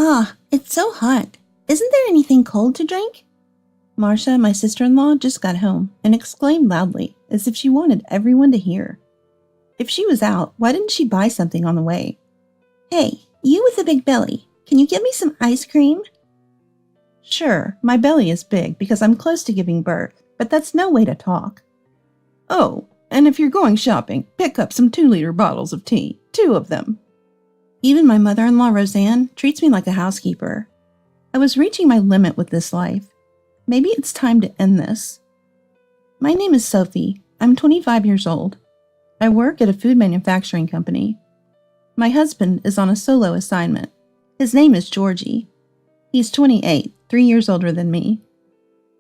Ah, it's so hot. Isn't there anything cold to drink? Marcia, my sister-in-law, just got home and exclaimed loudly, as if she wanted everyone to hear. If she was out, why didn't she buy something on the way? Hey, you with the big belly, can you get me some ice cream? Sure, my belly is big because I'm close to giving birth, but that's no way to talk. Oh, and if you're going shopping, pick up some 2-liter bottles of tea, 2 of them. Even my mother-in-law, Roseanne, treats me like a housekeeper. I was reaching my limit with this life. Maybe it's time to end this. My name is Sophie. I'm 25 years old. I work at a food manufacturing company. My husband is on a solo assignment. His name is Georgie. He's 28, 3 years older than me.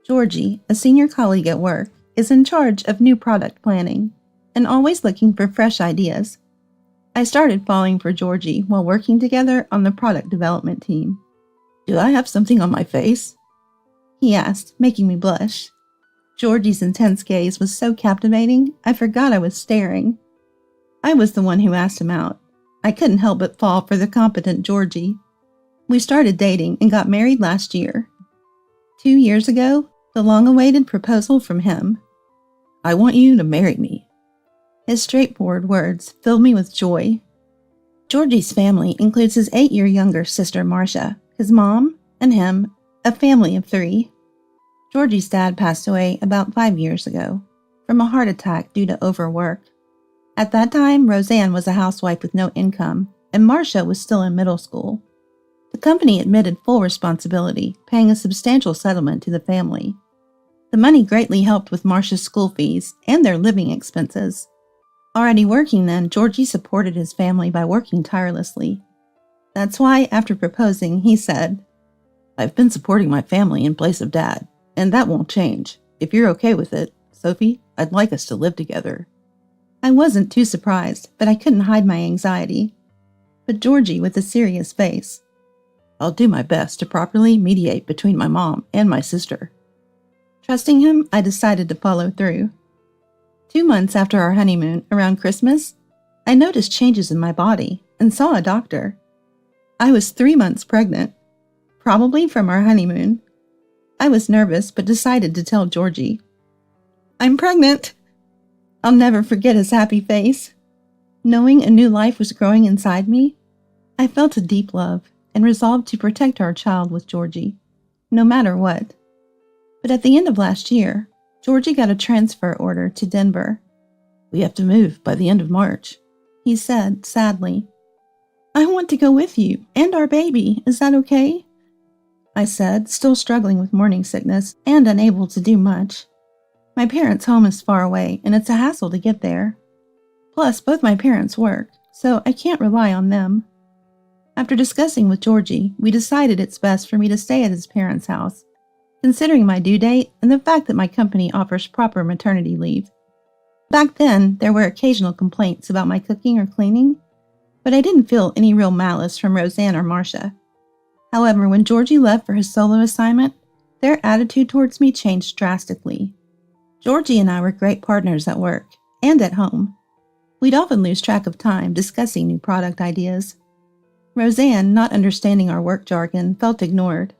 Georgie, a senior colleague at work, is in charge of new product planning and always looking for fresh ideas. I started falling for Georgie while working together on the product development team. Do I have something on my face? He asked, making me blush. Georgie's intense gaze was so captivating, I forgot I was staring. I was the one who asked him out. I couldn't help but fall for the competent Georgie. We started dating and got married last year. 2 years ago, the long-awaited proposal from him. I want you to marry me. His straightforward words filled me with joy. Georgie's family includes his 8-year younger sister Marcia, his mom, and him, a family of 3. Georgie's dad passed away about 5 years ago, from a heart attack due to overwork. At that time, Roseanne was a housewife with no income, and Marcia was still in middle school. The company admitted full responsibility, paying a substantial settlement to the family. The money greatly helped with Marcia's school fees and their living expenses. Already working then, Georgie supported his family by working tirelessly. That's why, after proposing, he said, I've been supporting my family in place of Dad, and that won't change. If you're okay with it, Sophie, I'd like us to live together. I wasn't too surprised, but I couldn't hide my anxiety. But Georgie, with a serious face, I'll do my best to properly mediate between my mom and my sister. Trusting him, I decided to follow through. 2 months after our honeymoon, around Christmas, I noticed changes in my body and saw a doctor. I was 3 months pregnant, probably from our honeymoon. I was nervous but decided to tell Georgie. I'm pregnant! I'll never forget his happy face. Knowing a new life was growing inside me, I felt a deep love and resolved to protect our child with Georgie, no matter what. But at the end of last year, Georgie got a transfer order to Denver. We have to move by the end of March, he said sadly. I want to go with you and our baby. Is that okay? I said, still struggling with morning sickness and unable to do much. My parents' home is far away and it's a hassle to get there. Plus, both my parents work, so I can't rely on them. After discussing with Georgie, we decided it's best for me to stay at his parents' house, considering my due date and the fact that my company offers proper maternity leave. Back then, there were occasional complaints about my cooking or cleaning, but I didn't feel any real malice from Roseanne or Marcia. However, when Georgie left for his solo assignment, their attitude towards me changed drastically. Georgie and I were great partners at work and at home. We'd often lose track of time discussing new product ideas. Roseanne, not understanding our work jargon, felt ignored.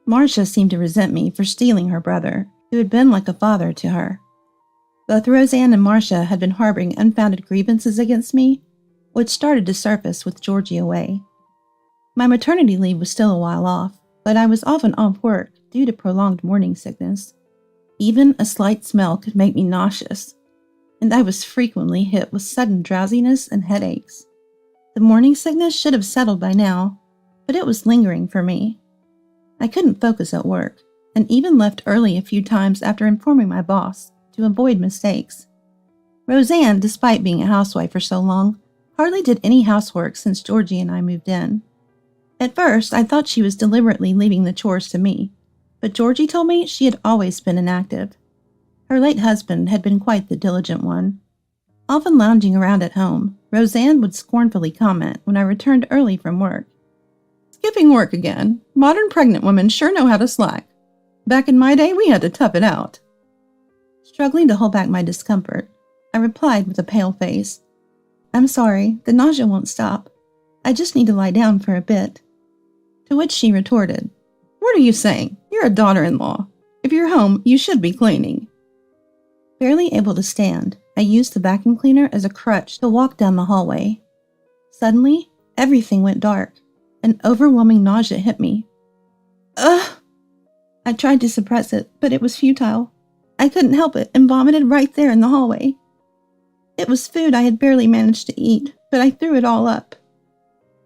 Marcia seemed to resent me for stealing her brother, who had been like a father to her. Both Roseanne and Marcia had been harboring unfounded grievances against me, which started to surface with Georgie away. My maternity leave was still a while off, but I was often off work due to prolonged morning sickness. Even a slight smell could make me nauseous, and I was frequently hit with sudden drowsiness and headaches. The morning sickness should have settled by now, but it was lingering for me. I couldn't focus at work, and even left early a few times after informing my boss to avoid mistakes. Roseanne, despite being a housewife for so long, hardly did any housework since Georgie and I moved in. At first, I thought she was deliberately leaving the chores to me, but Georgie told me she had always been inactive. Her late husband had been quite the diligent one. Often lounging around at home, Roseanne would scornfully comment when I returned early from work. Skipping work again. Modern pregnant women sure know how to slack. Back in my day, we had to tough it out. Struggling to hold back my discomfort, I replied with a pale face. I'm sorry, the nausea won't stop. I just need to lie down for a bit. To which she retorted, "What are you saying? You're a daughter-in-law. If you're home, you should be cleaning." Barely able to stand, I used the vacuum cleaner as a crutch to walk down the hallway. Suddenly, everything went dark. An overwhelming nausea hit me. Ugh! I tried to suppress it, but it was futile. I couldn't help it and vomited right there in the hallway. It was food I had barely managed to eat, but I threw it all up.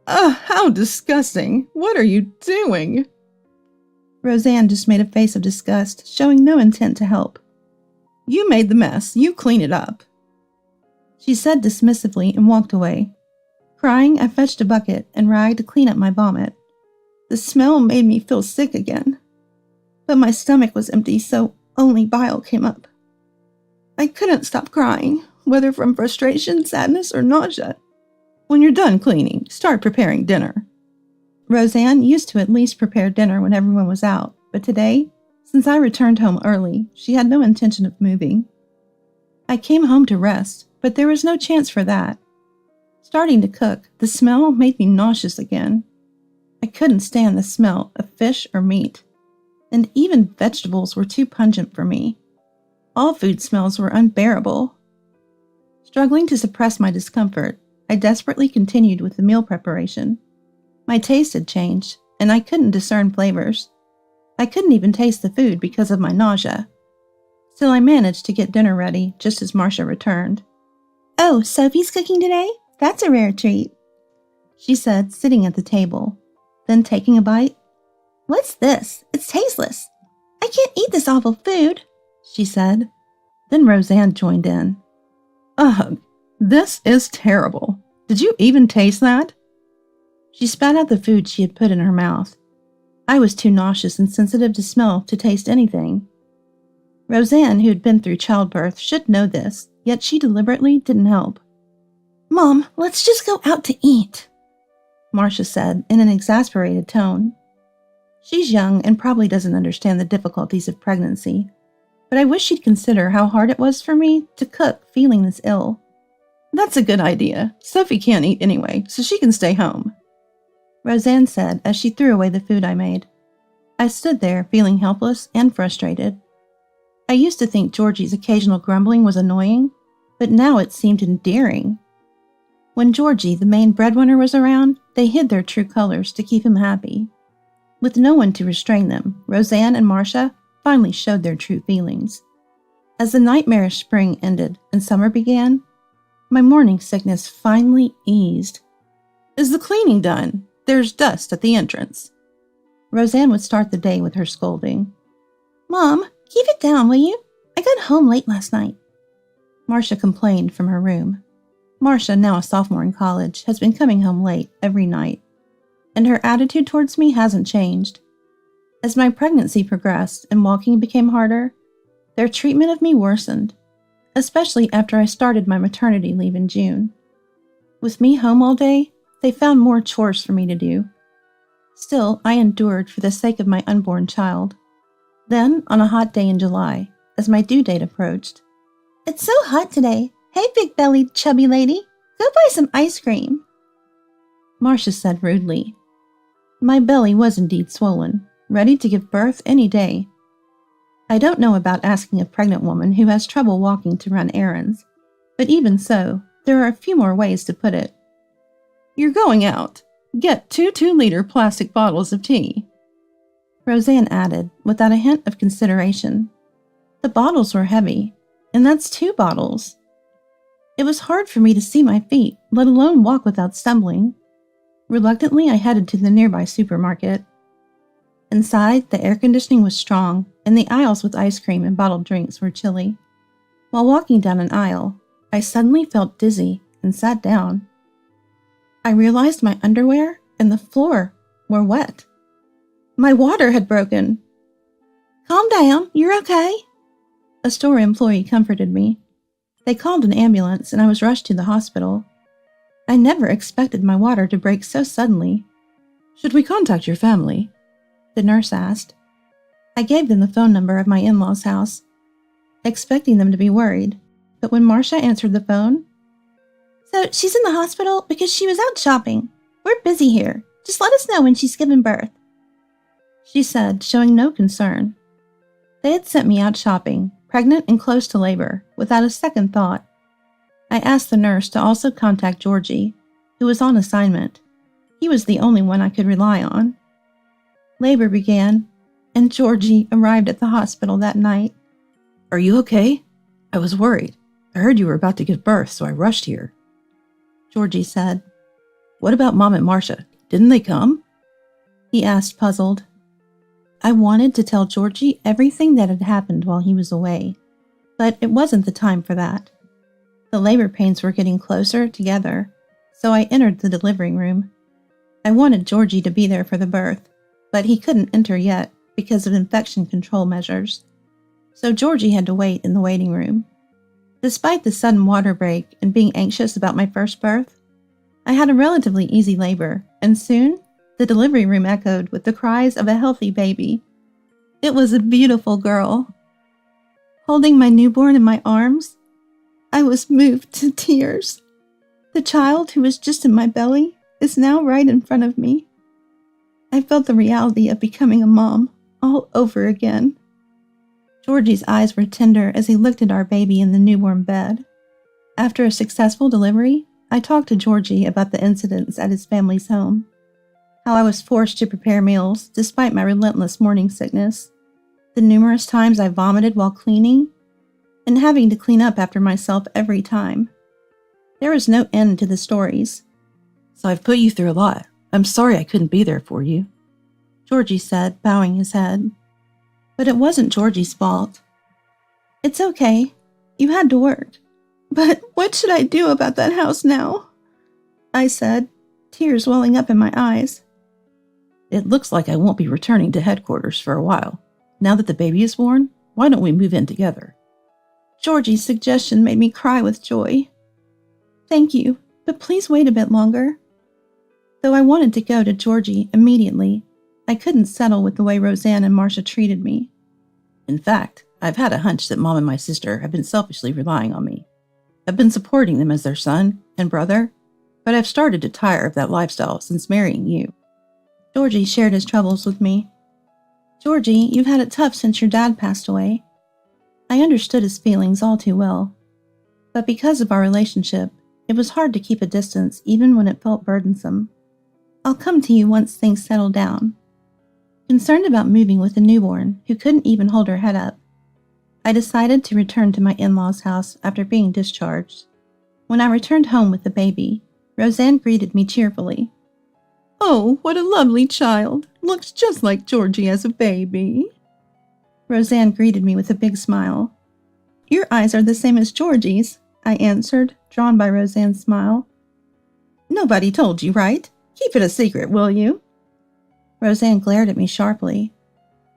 Ugh, how disgusting! What are you doing? Roseanne just made a face of disgust, showing no intent to help. You made the mess. You clean it up. She said dismissively and walked away. Crying, I fetched a bucket and rag to clean up my vomit. The smell made me feel sick again. But my stomach was empty, so only bile came up. I couldn't stop crying, whether from frustration, sadness, or nausea. When you're done cleaning, start preparing dinner. Roseanne used to at least prepare dinner when everyone was out, but today, since I returned home early, she had no intention of moving. I came home to rest, but there was no chance for that. Starting to cook, the smell made me nauseous again. I couldn't stand the smell of fish or meat, and even vegetables were too pungent for me. All food smells were unbearable. Struggling to suppress my discomfort, I desperately continued with the meal preparation. My taste had changed, and I couldn't discern flavors. I couldn't even taste the food because of my nausea. Still, I managed to get dinner ready just as Marcia returned. "Oh, Sophie's cooking today? That's a rare treat," she said, sitting at the table. Then taking a bite, "What's this? It's tasteless. I can't eat this awful food," she said. Then Roseanne joined in. "Ugh, this is terrible. Did you even taste that?" She spat out the food she had put in her mouth. I was too nauseous and sensitive to smell to taste anything. Roseanne, who had been through childbirth, should know this, yet she deliberately didn't help. "Mom, let's just go out to eat," Marcia said in an exasperated tone. She's young and probably doesn't understand the difficulties of pregnancy, but I wish she'd consider how hard it was for me to cook feeling this ill. "That's a good idea. Sophie can't eat anyway, so she can stay home," Roseanne said as she threw away the food I made. I stood there feeling helpless and frustrated. I used to think Georgie's occasional grumbling was annoying, but now it seemed endearing. When Georgie, the main breadwinner, was around, they hid their true colors to keep him happy. With no one to restrain them, Roseanne and Marcia finally showed their true feelings. As the nightmarish spring ended and summer began, my morning sickness finally eased. "Is the cleaning done? There's dust at the entrance." Roseanne would start the day with her scolding. "Mom, keep it down, will you? I got home late last night," Marcia complained from her room. Marcia, now a sophomore in college, has been coming home late every night, and her attitude towards me hasn't changed. As my pregnancy progressed and walking became harder, their treatment of me worsened, especially after I started my maternity leave in June. With me home all day, they found more chores for me to do. Still, I endured for the sake of my unborn child. Then, on a hot day in July, as my due date approached, "It's so hot today. Hey, big-bellied, chubby lady, go buy some ice cream," Marcia said rudely. My belly was indeed swollen, ready to give birth any day. I don't know about asking a pregnant woman who has trouble walking to run errands, but even so, there are a few more ways to put it. "You're going out. Get 2 2-liter plastic bottles of tea," Roseanne added, without a hint of consideration. The bottles were heavy, and that's 2 bottles. It was hard for me to see my feet, let alone walk without stumbling. Reluctantly, I headed to the nearby supermarket. Inside, the air conditioning was strong, and the aisles with ice cream and bottled drinks were chilly. While walking down an aisle, I suddenly felt dizzy and sat down. I realized my underwear and the floor were wet. My water had broken. "Calm down, you're okay," a store employee comforted me. They called an ambulance and I was rushed to the hospital. I never expected my water to break so suddenly. "Should we contact your family?" the nurse asked. I gave them the phone number of my in-laws' house, expecting them to be worried, but when Marcia answered the phone, "So she's in the hospital because she was out shopping. We're busy here. Just let us know when she's given birth," she said, showing no concern. They had sent me out shopping, pregnant and close to labor, without a second thought. I asked the nurse to also contact Georgie, who was on assignment. He was the only one I could rely on. Labor began, and Georgie arrived at the hospital that night. "Are you okay? I was worried. I heard you were about to give birth, so I rushed here," Georgie said. "What about Mom and Marcia? Didn't they come?" He asked, puzzled. I wanted to tell Georgie everything that had happened while he was away, but it wasn't the time for that. The labor pains were getting closer together, so I entered the delivery room. I wanted Georgie to be there for the birth, but he couldn't enter yet because of infection control measures. So Georgie had to wait in the waiting room. Despite the sudden water break and being anxious about my first birth, I had a relatively easy labor, and soon the delivery room echoed with the cries of a healthy baby. It was a beautiful girl. Holding my newborn in my arms, I was moved to tears. The child who was just in my belly is now right in front of me. I felt the reality of becoming a mom all over again. Georgie's eyes were tender as he looked at our baby in the newborn bed. After a successful delivery, I talked to Georgie about the incidents at his family's home, how I was forced to prepare meals despite my relentless morning sickness, the numerous times I vomited while cleaning, and having to clean up after myself every time. There was no end to the stories. "So I've put you through a lot. I'm sorry I couldn't be there for you," Georgie said, bowing his head. But it wasn't Georgie's fault. "It's okay. You had to work. But what should I do about that house now?" I said, tears welling up in my eyes. "It looks like I won't be returning to headquarters for a while. Now that the baby is born, why don't we move in together?" Georgie's suggestion made me cry with joy. "Thank you, but please wait a bit longer." Though I wanted to go to Georgie immediately, I couldn't settle with the way Roseanne and Marcia treated me. "In fact, I've had a hunch that Mom and my sister have been selfishly relying on me. I've been supporting them as their son and brother, but I've started to tire of that lifestyle since marrying you." Georgie shared his troubles with me. "Georgie, you've had it tough since your dad passed away." I understood his feelings all too well. But because of our relationship, it was hard to keep a distance even when it felt burdensome. "I'll come to you once things settle down." Concerned about moving with a newborn who couldn't even hold her head up, I decided to return to my in-laws' house after being discharged. When I returned home with the baby, Roseanne greeted me cheerfully. "Oh, what a lovely child. Looks just like Georgie as a baby." Roseanne greeted me with a big smile. "Your eyes are the same as Georgie's," I answered, drawn by Roseanne's smile. "Nobody told you, right? Keep it a secret, will you?" Roseanne glared at me sharply.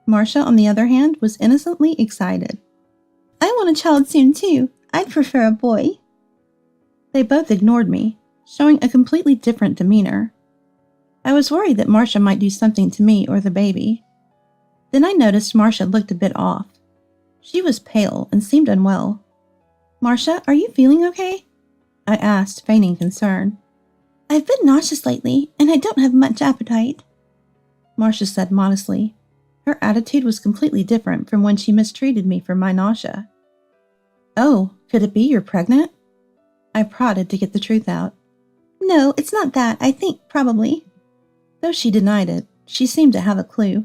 Marcia, on the other hand, was innocently excited. "I want a child soon, too. I'd prefer a boy." They both ignored me, showing a completely different demeanor. I was worried that Marcia might do something to me or the baby. Then I noticed Marcia looked a bit off. She was pale and seemed unwell. "Marcia, are you feeling okay?" I asked, feigning concern. "I've been nauseous lately, and I don't have much appetite," Marcia said modestly. Her attitude was completely different from when she mistreated me for my nausea. "Oh, could it be you're pregnant?" I prodded to get the truth out. "No, it's not that. I think probably." Though she denied it, she seemed to have a clue.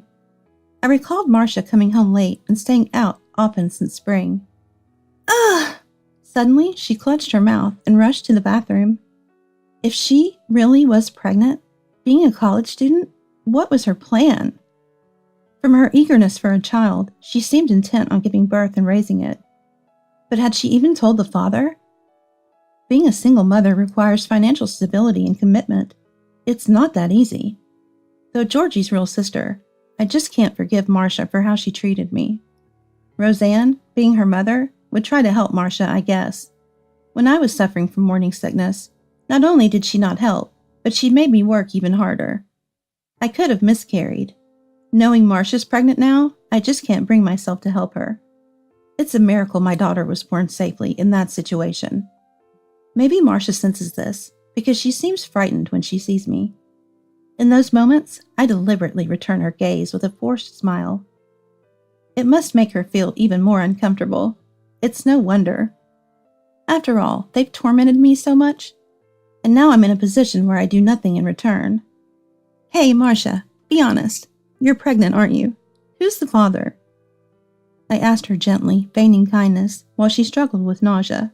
I recalled Marcia coming home late and staying out often since spring. "Ugh!" Suddenly, she clutched her mouth and rushed to the bathroom. If she really was pregnant, being a college student, what was her plan? From her eagerness for a child, she seemed intent on giving birth and raising it. But had she even told the father? Being a single mother requires financial stability and commitment. It's not that easy. Though Georgie's real sister, I just can't forgive Marcia for how she treated me. Roseanne, being her mother, would try to help Marcia, I guess. When I was suffering from morning sickness, not only did she not help, but she made me work even harder. I could have miscarried. Knowing Marcia's pregnant now, I just can't bring myself to help her. It's a miracle my daughter was born safely in that situation. Maybe Marcia senses this, because she seems frightened when she sees me. In those moments, I deliberately return her gaze with a forced smile. It must make her feel even more uncomfortable. It's no wonder. After all, they've tormented me so much, and now I'm in a position where I do nothing in return. Hey, Marcia, be honest. You're pregnant, aren't you? Who's the father? I asked her gently, feigning kindness, while she struggled with nausea.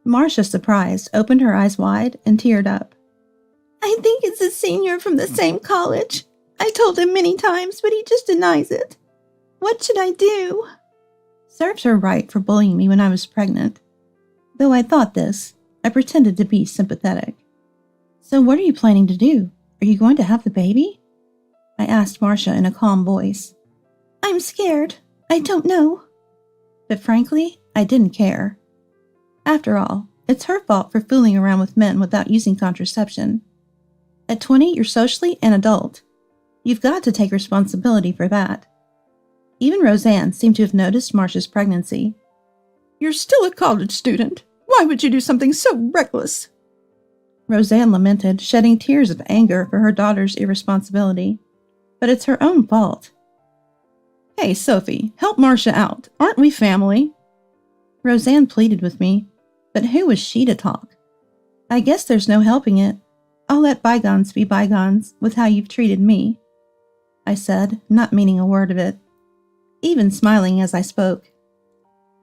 Marcia, surprised, opened her eyes wide and teared up. I think it's a senior from the same college. I told him many times, but he just denies it. What should I do? Serves her right for bullying me when I was pregnant. Though I thought this, I pretended to be sympathetic. So what are you planning to do? Are you going to have the baby? I asked Marcia in a calm voice. I'm scared. I don't know. But frankly, I didn't care. After all, it's her fault for fooling around with men without using contraception. At 20, you're socially an adult. You've got to take responsibility for that. Even Roseanne seemed to have noticed Marcia's pregnancy. You're still a college student. Why would you do something so reckless? Roseanne lamented, shedding tears of anger for her daughter's irresponsibility. But it's her own fault. Hey, Sophie, help Marcia out. Aren't we family? Roseanne pleaded with me, but who was she to talk? I guess there's no helping it. I'll let bygones be bygones with how you've treated me, I said, not meaning a word of it, even smiling as I spoke.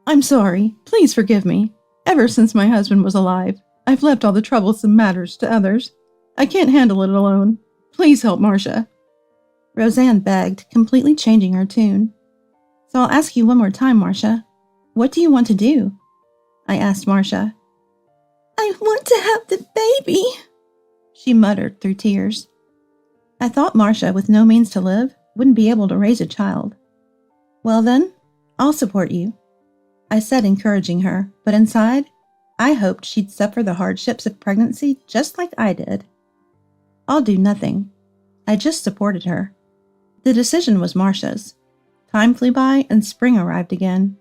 I'm sorry. Please forgive me. Ever since my husband was alive, I've left all the troublesome matters to others. I can't handle it alone. Please help Marcia. Roseanne begged, completely changing her tune. So I'll ask you one more time, Marcia. What do you want to do? I asked Marcia. I want to have the baby, she muttered through tears. I thought Marcia, with no means to live, wouldn't be able to raise a child. Well then, I'll support you, I said, encouraging her, but inside, I hoped she'd suffer the hardships of pregnancy just like I did. I'll do nothing. I just supported her. The decision was Marcia's. Time flew by and spring arrived again.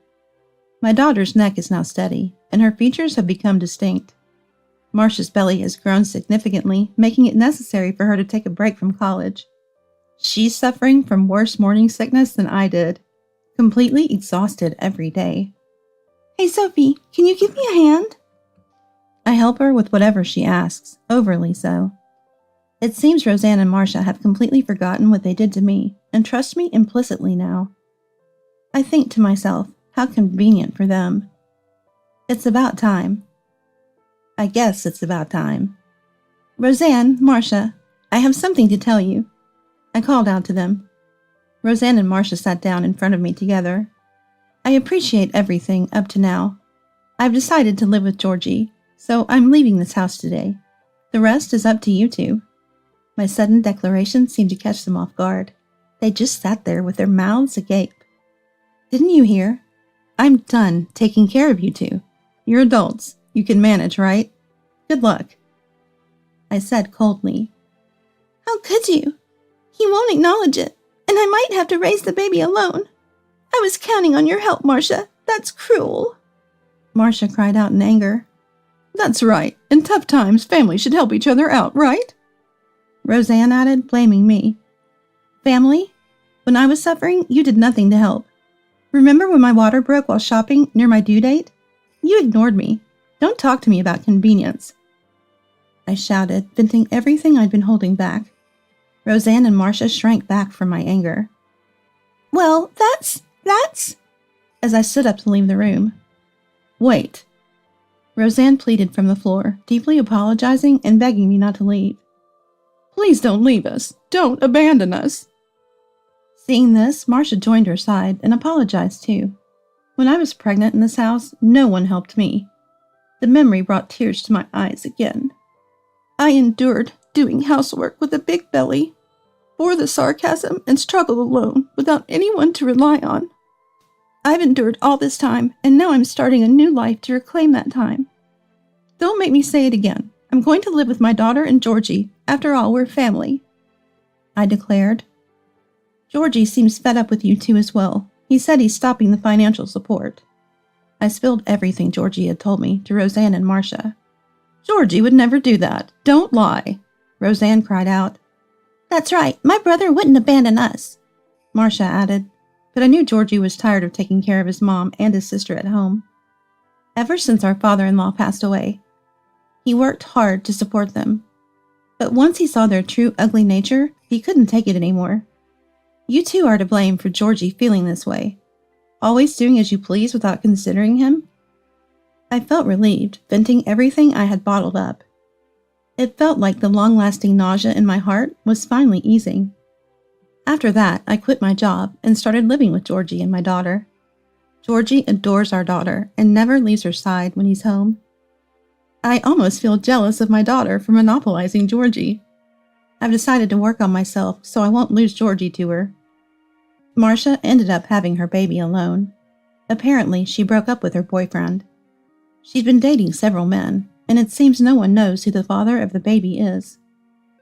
My daughter's neck is now steady, and her features have become distinct. Marcia's belly has grown significantly, making it necessary for her to take a break from college. She's suffering from worse morning sickness than I did, completely exhausted every day. Hey, Sophie, can you give me a hand? I help her with whatever she asks, overly so. It seems Roseanne and Marcia have completely forgotten what they did to me and trust me implicitly now. I think to myself, how convenient for them. It's about time. I guess it's about time. Roseanne, Marcia, I have something to tell you. I called out to them. Roseanne and Marcia sat down in front of me together. I appreciate everything up to now. I've decided to live with Georgie, so I'm leaving this house today. The rest is up to you two. My sudden declaration seemed to catch them off guard. They just sat there with their mouths agape. Didn't you hear? I'm done taking care of you two. You're adults. You can manage, right? Good luck, I said coldly. How could you? He won't acknowledge it, and I might have to raise the baby alone. I was counting on your help, Marcia. That's cruel. Marcia cried out in anger. That's right. In tough times, families should help each other out, right? Roseanne added, blaming me. Family? When I was suffering, you did nothing to help. Remember when my water broke while shopping near my due date? You ignored me. Don't talk to me about convenience, I shouted, venting everything I'd been holding back. Roseanne and Marcia shrank back from my anger. Well, that's... As I stood up to leave the room. Wait. Roseanne pleaded from the floor, deeply apologizing and begging me not to leave. Please don't leave us. Don't abandon us. Seeing this, Marcia joined her side and apologized too. When I was pregnant in this house, no one helped me. The memory brought tears to my eyes again. I endured doing housework with a big belly, bore the sarcasm, and struggled alone without anyone to rely on. I've endured all this time, and now I'm starting a new life to reclaim that time. Don't make me say it again. I'm going to live with my daughter and Georgie. After all, we're family, I declared. Georgie seems fed up with you two as well. He said he's stopping the financial support. I spilled everything Georgie had told me to Roseanne and Marcia. Georgie would never do that. Don't lie, Roseanne cried out. That's right, my brother wouldn't abandon us, Marcia added, but I knew Georgie was tired of taking care of his mom and his sister at home. Ever since our father-in-law passed away, he worked hard to support them. But once he saw their true ugly nature, he couldn't take it anymore. You two are to blame for Georgie feeling this way, always doing as you please without considering him. I felt relieved, venting everything I had bottled up. It felt like the long-lasting nausea in my heart was finally easing. After that, I quit my job and started living with Georgie and my daughter. Georgie adores our daughter and never leaves her side when he's home. I almost feel jealous of my daughter for monopolizing Georgie. I've decided to work on myself so I won't lose Georgie to her. Marcia ended up having her baby alone. Apparently, she broke up with her boyfriend. She'd been dating several men, and it seems no one knows who the father of the baby is.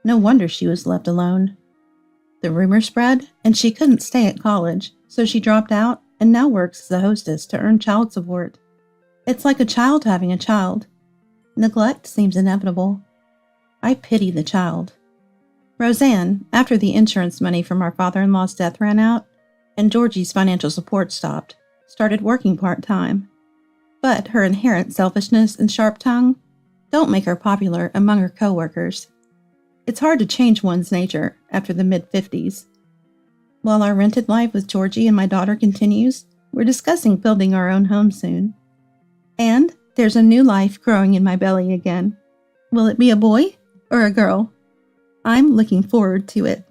No wonder she was left alone. The rumor spread, and she couldn't stay at college, so she dropped out and now works as a hostess to earn child support. It's like a child having a child. Neglect seems inevitable. I pity the child. Roseanne, after the insurance money from our father-in-law's death ran out, and Georgie's financial support stopped, started working part-time. But her inherent selfishness and sharp tongue don't make her popular among her co-workers. It's hard to change one's nature after the mid-50s. While our rented life with Georgie and my daughter continues, we're discussing building our own home soon. And there's a new life growing in my belly again. Will it be a boy or a girl? I'm looking forward to it.